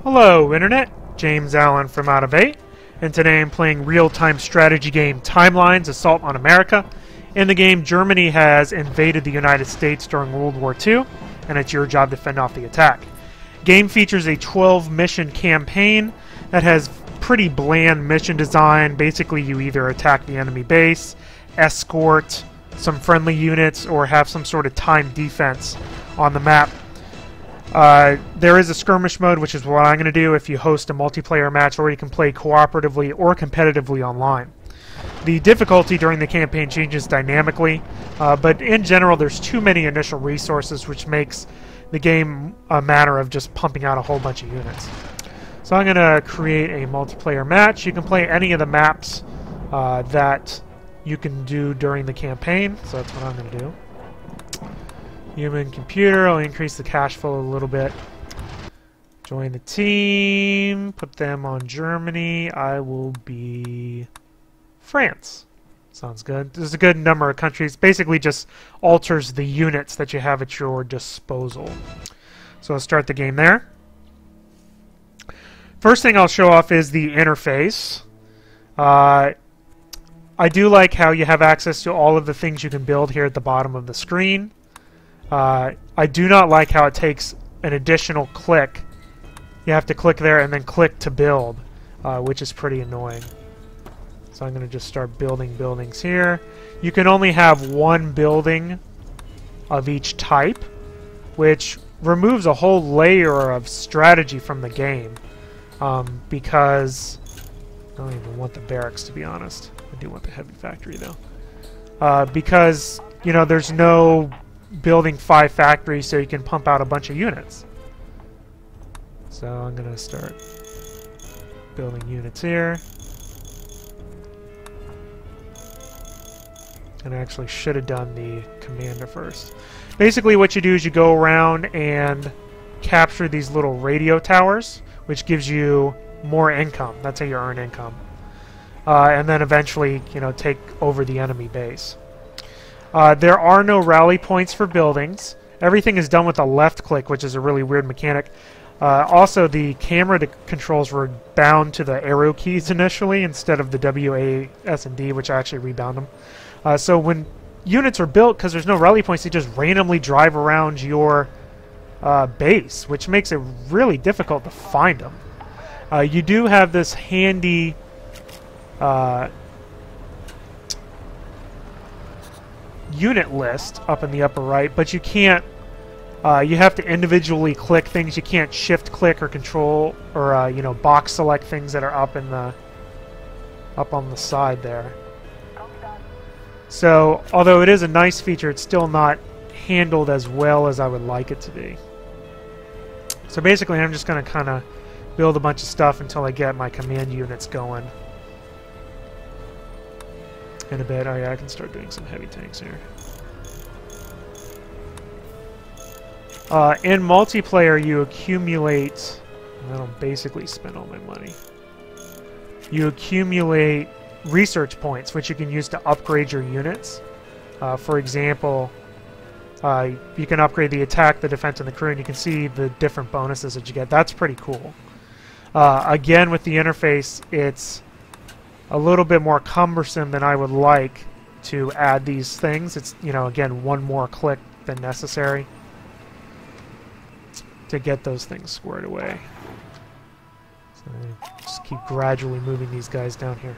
Hello Internet, James Allen from Out of 8, and today I'm playing real-time strategy game Timelines Assault on America. In the game, Germany has invaded the United States during World War II, and it's your job to fend off the attack. Game features a 12-mission campaign that has pretty bland mission design. Basically, you either attack the enemy base, escort some friendly units, or have some sort of timed defense on the map. There is a skirmish mode, which is what I'm going to do if you host a multiplayer match, or you can play cooperatively or competitively online. The difficulty during the campaign changes dynamically, but in general there's too many initial resources, which makes the game a matter of just pumping out a whole bunch of units. So I'm going to create a multiplayer match. You can play any of the maps that you can do during the campaign, so that's what I'm going to do. Human computer, I'll increase the cash flow a little bit. Join the team, put them on Germany. I will be France. Sounds good. There's a good number of countries. Basically just alters the units that you have at your disposal. So I'll start the game there. First thing I'll show off is the interface. I do like how you have access to all of the things you can build here at the bottom of the screen. I do not like how it takes an additional click. You have to click there and then click to build, which is pretty annoying. So I'm going to just start building buildings here. You can only have one building of each type, which removes a whole layer of strategy from the game, because I don't even want the barracks, to be honest. I do want the heavy factory though, because you know there's no building 5 factories, so you can pump out a bunch of units. So I'm going to start building units here. And I actually should have done the commander first. Basically what you do is you go around and capture these little radio towers, which gives you more income. That's how you earn income. And then eventually, you know, take over the enemy base. There are no rally points for buildings. Everything is done with a left click, which is a really weird mechanic. Also, the camera controls were bound to the arrow keys initially instead of the W, A, S, and D, which I actually rebound them. So when units are built, because there's no rally points, they just randomly drive around your base, which makes it really difficult to find them. You do have this handy unit list up in the upper right, but you can't you have to individually click things. You can't shift click or control or you know, box select things that are up on the side there. So although it is a nice feature, it's still not handled as well as I would like it to be. So basically I'm just going to kind of build a bunch of stuff until I get my command units going. In a bit. Oh yeah, I can start doing some heavy tanks here. In multiplayer, you accumulate... That'll basically spend all my money. You accumulate research points, which you can use to upgrade your units. For example, you can upgrade the attack, the defense, and the crew, and you can see the different bonuses that you get. That's pretty cool. Again, with the interface, it's a little bit more cumbersome than I would like to add these things. It's, you know, again, one more click than necessary to get those things squared away. So just keep gradually moving these guys down here.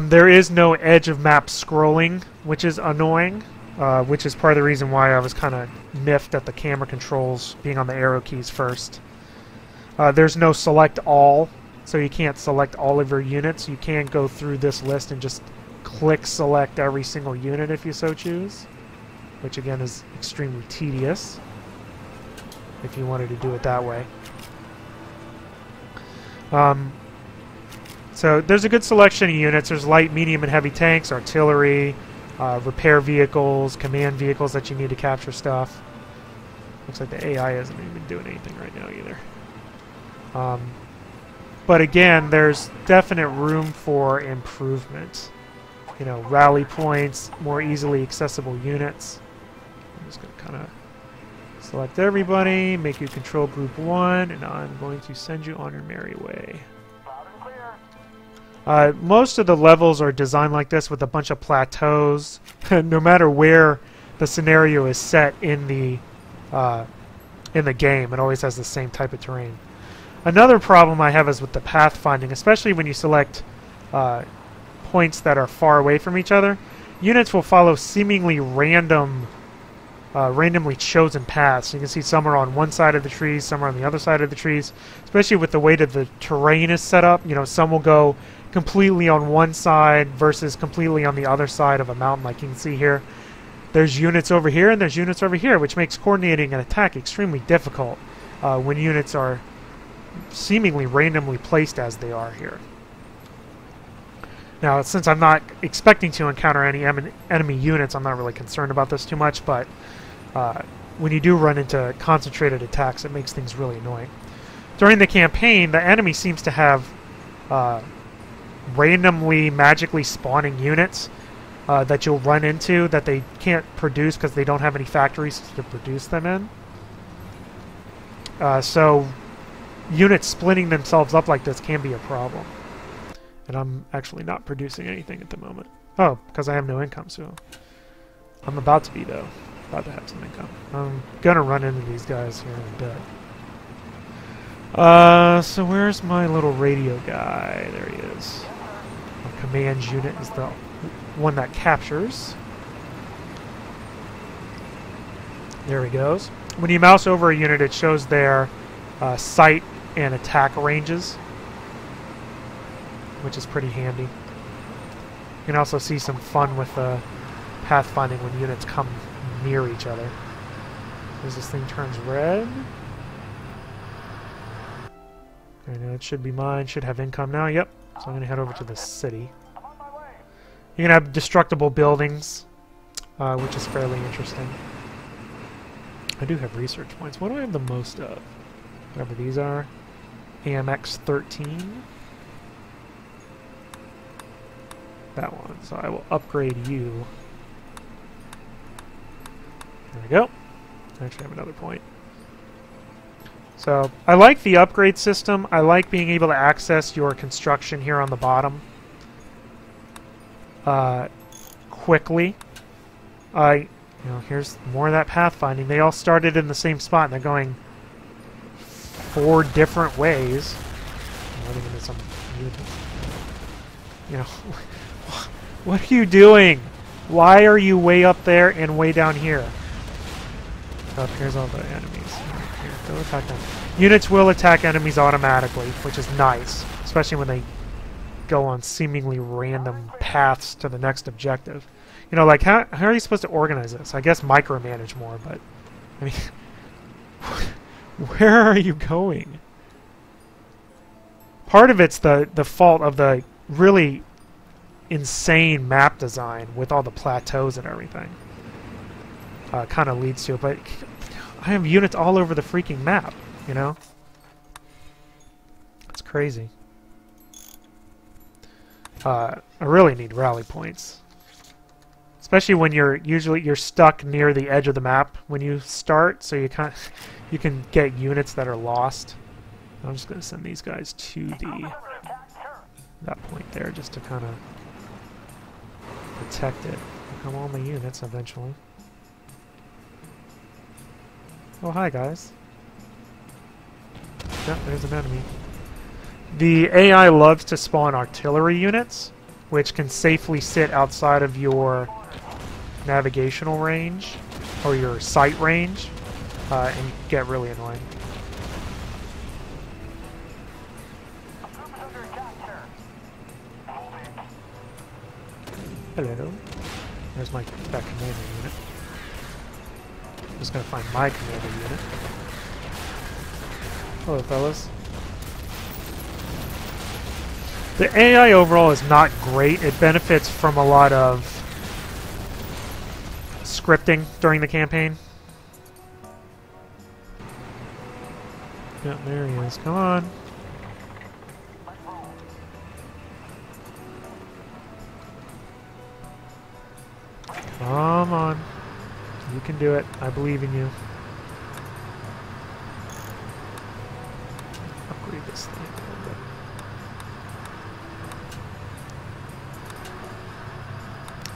There is no edge of map scrolling, which is annoying, which is part of the reason why I was kind of miffed at the camera controls being on the arrow keys first. There's no select all. So you can't select all of your units. You can go through this list and just click select every single unit if you so choose, which again is extremely tedious if you wanted to do it that way. So there's a good selection of units. There's light, medium, and heavy tanks, artillery, repair vehicles, command vehicles that you need to capture stuff. Looks like the AI isn't even doing anything right now either. But again, there's definite room for improvement. You know, rally points, more easily accessible units. I'm just going to kind of Select everybody, make you control group 1, and I'm going to send you on your merry way. Most of the levels are designed like this with a bunch of plateaus. No matter where the scenario is set in the game, it always has the same type of terrain. Another problem I have is with the pathfinding, especially when you select points that are far away from each other. Units will follow seemingly randomly chosen paths. You can see some are on one side of the trees, some are on the other side of the trees. Especially with the way that the terrain is set up, you know, some will go completely on one side versus completely on the other side of a mountain, like you can see here. There's units over here and there's units over here, which makes coordinating an attack extremely difficult when units are seemingly randomly placed as they are here. Now, since I'm not expecting to encounter any enemy units, I'm not really concerned about this too much, but when you do run into concentrated attacks, it makes things really annoying. During the campaign, the enemy seems to have randomly, magically spawning units that you'll run into that they can't produce because they don't have any factories to produce them in. So units splitting themselves up like this can be a problem. And I'm actually not producing anything at the moment. Oh, because I have no income, so I'm about to be, though. About to have some income. I'm gonna run into these guys here in a bit. So where's my little radio guy? There he is. My command unit is the one that captures. There he goes. When you mouse over a unit, it shows their sight and attack ranges, which is pretty handy. You can also see some fun with pathfinding when units come near each other. As this thing turns red. I know it should be mine. Should have income now. Yep. So I'm going to head over to the city. You can have destructible buildings, which is fairly interesting. I do have research points. What do I have the most of? Whatever these are. AMX 13. That one. So I will upgrade you. There we go. I actually have another point. So I like the upgrade system. I like being able to access your construction here on the bottom quickly. You know, here's more of that pathfinding. They all started in the same spot, and they're going 4 different ways. I'm running into some, you know, what are you doing? Why are you way up there and way down here? Oh, here's all the enemies. Here, go attack them. Units will attack enemies automatically, which is nice, especially when they go on seemingly random paths to the next objective. You know, like, how are you supposed to organize this? I guess micromanage more, but, I mean, where are you going? Part of it's the fault of the really insane map design with all the plateaus and everything. Kind of leads to it, but I have units all over the freaking map, you know? It's crazy. I really need rally points. Especially when you're stuck near the edge of the map when you start, so you can get units that are lost. I'm just going to send these guys to that point there just to kind of protect it. Become all my units eventually. Oh, hi guys. Yep, there's an enemy. The AI loves to spawn artillery units, which can safely sit outside of your navigational range or your sight range and get really annoying. Hello. There's that commander unit. I'm just gonna find my commander unit. Hello, fellas. The AI overall is not great. It benefits from a lot of scripting during the campaign. Yep, there he is. Come on. Come on. You can do it. I believe in you. this thing a little bit.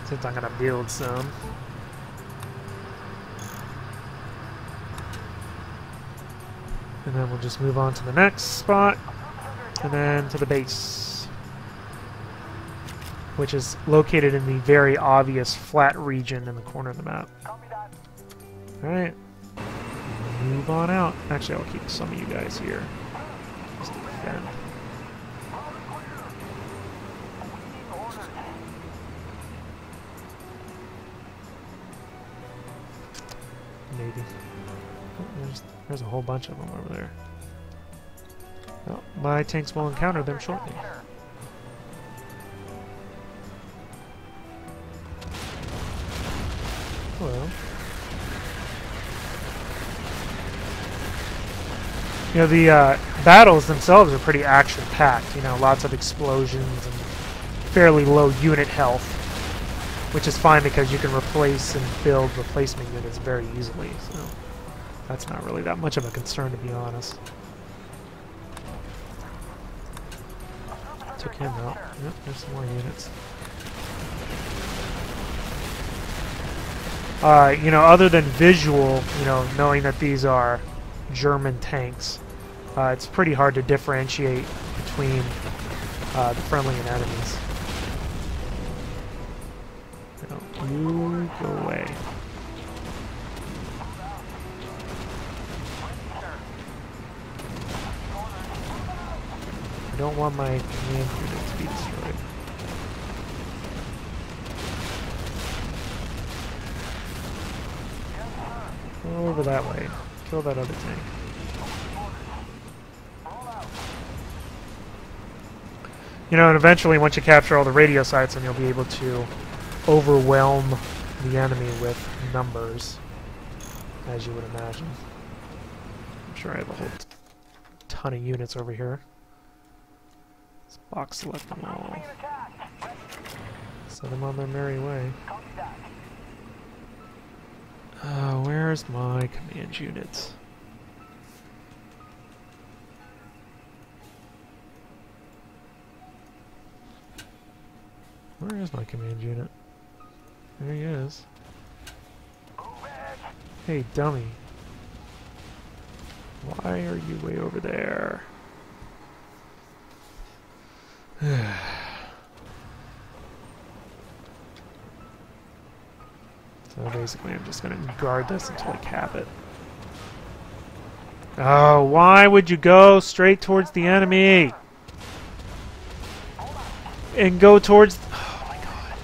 Since I'm gonna build some. And then we'll just move on to the next spot, and then to the base, which is located in the very obvious flat region in the corner of the map. Alright, move on out. Actually, I'll keep some of you guys here. Just to defend. Maybe. Oh, there's a whole bunch of them over there. Well, my tanks will encounter them shortly. Hello. You know, the battles themselves are pretty action-packed. You know, lots of explosions and fairly low unit health, which is fine because you can replace and build replacement units very easily. So that's not really that much of a concern, to be honest. Took him out. Yep, there's some more units. You know, other than visual, you know, knowing that these are German tanks, it's pretty hard to differentiate between the friendly and enemies. You go away. I don't want my command unit to be destroyed. Go over that way. Kill that other tank. You know, and eventually, once you capture all the radio sites, then you'll be able to overwhelm the enemy with numbers, as you would imagine. I'm sure I have a whole ton of units over here. Let's box select them all. Set them on their merry way. Where's my command units? Where is my command unit? There he is. Hey, dummy. Why are you way over there? So basically I'm just going to guard this until I cap it. Oh, why would you go straight towards the enemy? And go towards... Oh my god.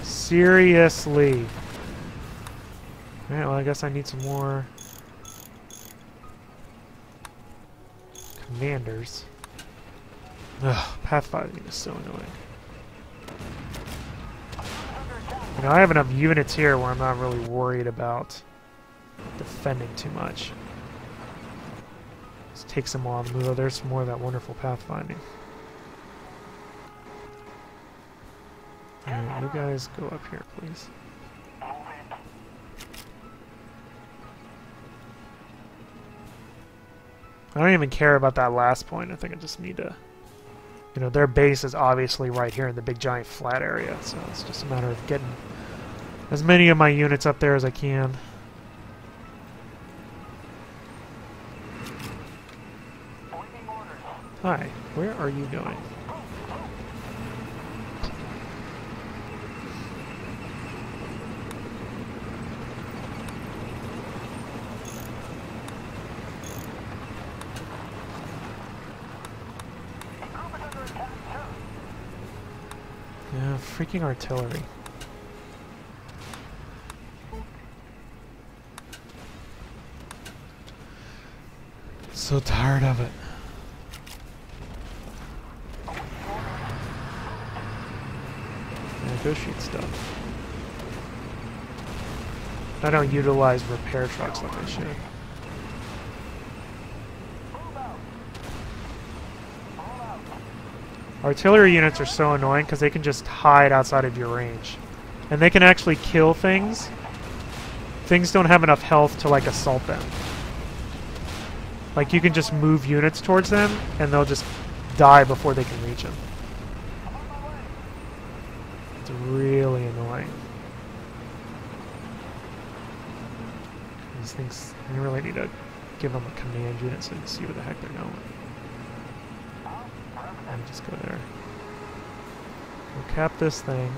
Seriously. Alright, well I guess I need some more commanders. Ugh, Pathfinding is so annoying. You know, I have enough units here where I'm not really worried about defending too much. Just takes them all on the move. Oh, there's some more of that wonderful pathfinding. Alright, you guys go up here, please. I don't even care about that last point. I think I just need to... You know, their base is obviously right here in the big giant flat area, so it's just a matter of getting as many of my units up there as I can. Hi, where are you going? Yeah, freaking artillery. So tired of it. Yeah, go shoot stuff. I don't utilize repair trucks like I should. Artillery units are so annoying because they can just hide outside of your range. And they can actually kill things things don't have enough health to like assault them. Like you can just move units towards them and they'll just die before they can reach them. It's really annoying. These things, you really need to give them a command unit so you can see where the heck they're going. And just go there. We'll cap this thing.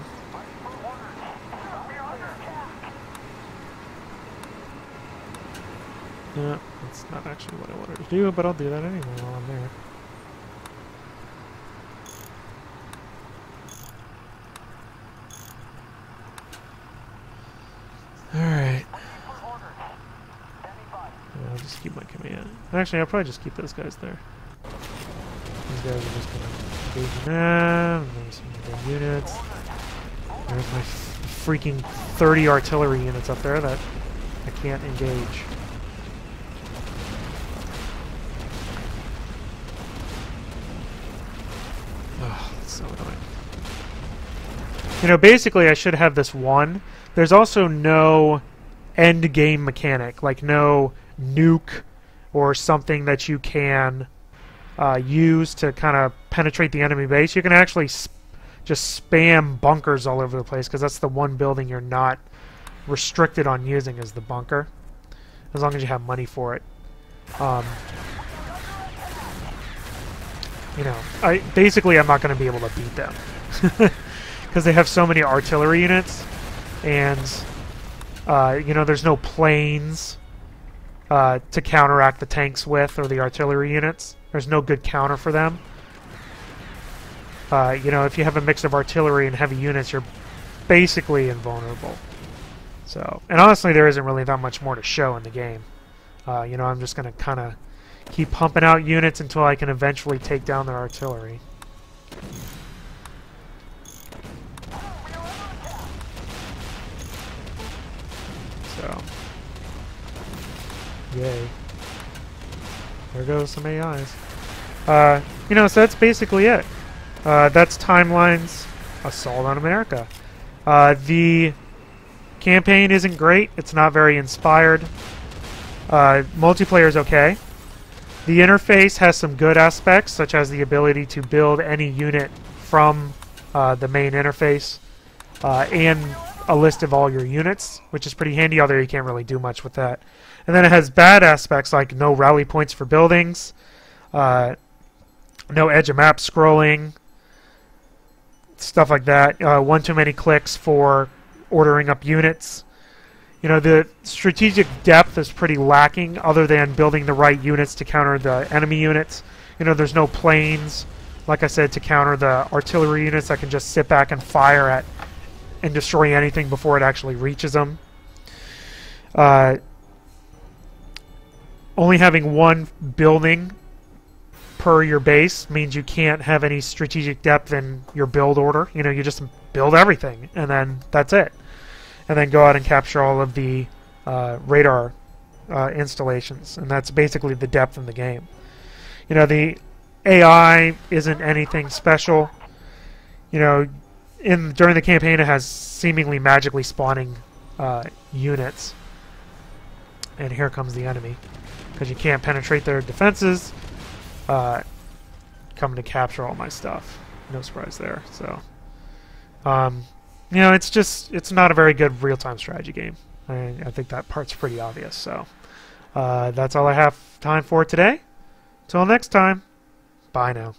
Yeah, that's not actually what I wanted to do, but I'll do that anyway while I'm there. Alright. Yeah, I'll just keep my command. Actually, I'll probably just keep those guys there. These guys are just gonna engage them. There's some good units. There's my freaking 30 artillery units up there that I can't engage. Oh, that's so annoying. You know, basically I should have this one. There's also no end game mechanic, like no nuke or something that you can use to kind of penetrate the enemy base. You can actually just spam bunkers all over the place, because that's the one building you're not restricted on using is the bunker, as long as you have money for it. You know, basically I'm not going to be able to beat them because they have so many artillery units, and you know, there's no planes to counteract the tanks with, or the artillery units. There's no good counter for them. You know, if you have a mix of artillery and heavy units, you're basically invulnerable. So, and honestly, there isn't really that much more to show in the game. You know, I'm just going to kind of keep pumping out units until I can eventually take down their artillery. So, yay. There goes some AIs. You know, so that's basically it. That's Timeline's Assault on America. The campaign isn't great. It's not very inspired. Multiplayer is okay. The interface has some good aspects, such as the ability to build any unit from the main interface, and a list of all your units, which is pretty handy, although you can't really do much with that. And then it has bad aspects like no rally points for buildings, no edge of map scrolling, stuff like that. One too many clicks for ordering up units. You know, the strategic depth is pretty lacking, other than building the right units to counter the enemy units. You know, there's no planes, like I said, to counter the artillery units that can just sit back and fire at and destroy anything before it actually reaches them. Only having one building per your base means you can't have any strategic depth in your build order. You know, you just build everything, and then that's it. And then go out and capture all of the radar installations, and that's basically the depth in the game. You know, the AI isn't anything special. You know, during the campaign it has seemingly magically spawning units. And here comes the enemy, because you can't penetrate their defenses. Coming to capture all my stuff. No surprise there. So, you know, it's not a very good real-time strategy game. I think that part's pretty obvious. So, that's all I have time for today. Till next time, bye now.